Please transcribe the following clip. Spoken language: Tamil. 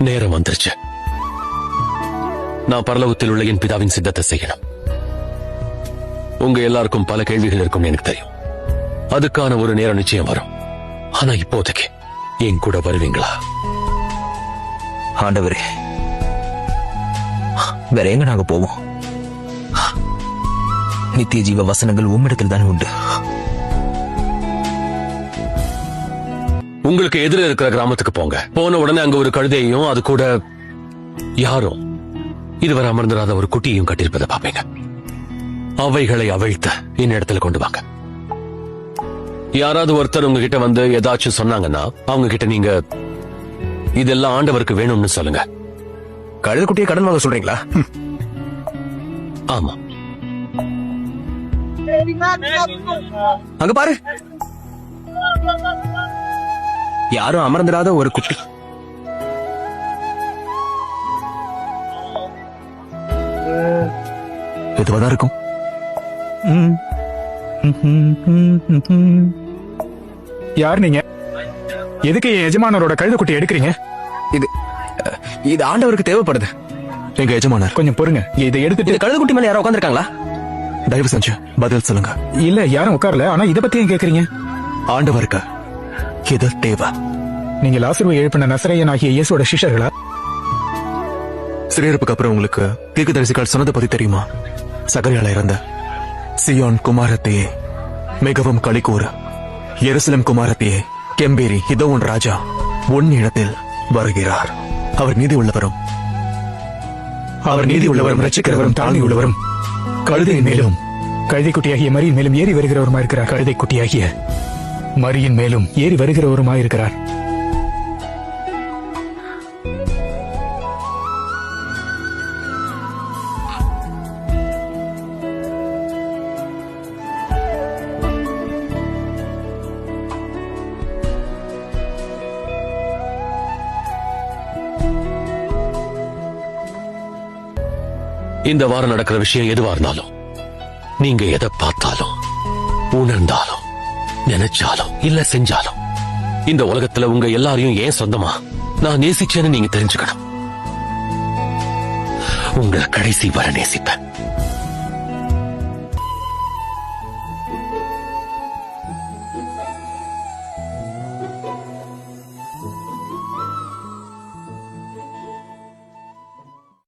நேரம் வந்துருச்சு. நான் பரலோகத்தில் உள்ள என் பிதாவின் சித்தத்தை செய்யணும். உங்க எல்லாருக்கும் பல கேள்விகள் இருக்கும் எனக்கு தெரியும். அதுக்கான ஒரு நேரம் நிச்சயம் வரும். ஆனா இப்போதைக்கு என் கூட வருவீங்களா? ஆண்டவரே, வேற எங்க நாங்க போவோம்? நித்திய ஜீவ வசனங்கள் உம்மிடத்தில் தானே உண்டு. உங்களுக்கு எதிர இருக்கிற கிராமத்துக்கு போங்க. போன உடனே அங்க ஒரு கழுதையையும் அது கூட யாரும் இதுவரை அமர்ந்திராத ஒரு குட்டியையும் கட்டியிருப்பதை பாப்பீங்க. அவைகளை அவிழ்த்த இடத்துல கொண்டு வாங்க. யாராவது ஒருத்தர் உங்ககிட்ட வந்து ஏதாச்சும் சொன்னாங்கன்னா அவங்க கிட்ட நீங்க இதெல்லாம் ஆண்டவருக்கு வேணும்னு சொல்லுங்க. கழுத குட்டியை கடன் வாங்க சொல்றீங்களா? ஆமா. அங்க பாரு, யாரும் அமர்ந்திராத ஒரு குட்டி. எதுவாதான் இருக்கும். யார் நீங்க? எதுக்கு என் எஜமானரோட கழுத குட்டி எடுக்கிறீங்க? இது ஆண்டவருக்கு தேவைப்படுது. எங்க எஜமானர் கொஞ்சம் பொறுங்க. இதை எடுத்துட்டு கழுத குட்டி மேல யாரும் உட்காந்துருக்காங்களா? தயவு செஞ்சு பதில் சொல்லுங்க. இல்ல, யாரும் உட்காரல. ஆனா இத பத்தி ஏன் கேக்குறீங்க? ஆண்டவருக்கு இது தேவை. நீங்க லாசருவை எழுப்பின நசரேயன் ஆகிய இயேசுவோட சிஷ்யர்களா? சிறையிருப்புக்கு அப்புறம் உங்களுக்கு தீர்க்கதரிசிகள் சொன்னதை பத்தி தெரியுமா? சகரியால இறந்த சியோன் குமாரத்தையே மிகவும் களிக்கூறு, எருசலேம் குமாரத்தையே கெம்பீரி, இதோ உன் ராஜா உன் இடத்தில் வருகிறார். அவர் நீதி உள்ளவரும் ரட்சிக்கிறவரும் தாழ்மை உள்ளவரும் கழுதையின் மேலும் கழுதை குட்டியாகிய மரியின் மேலும் ஏறி வருகிறவருமா இருக்கிறார். கழுதை குட்டியாகிய மரியின் மேலும் ஏறி வருகிறவருமா இருக்கிறார். இந்த வாரம் நடக்கிற விஷயம் எதுவா இருந்தாலும், நீங்க எதை பார்த்தாலும், உணர்ந்தாலும், நினைச்சாலும் இல்ல செஞ்சாலும், இந்த உலகத்துல உங்க எல்லாரையும் ஏன் சொந்தமா நான் நேசிச்சேன்னு நீங்க தெரிஞ்சுக்கணும். உங்களை கடைசி வர நேசிப்பேன்.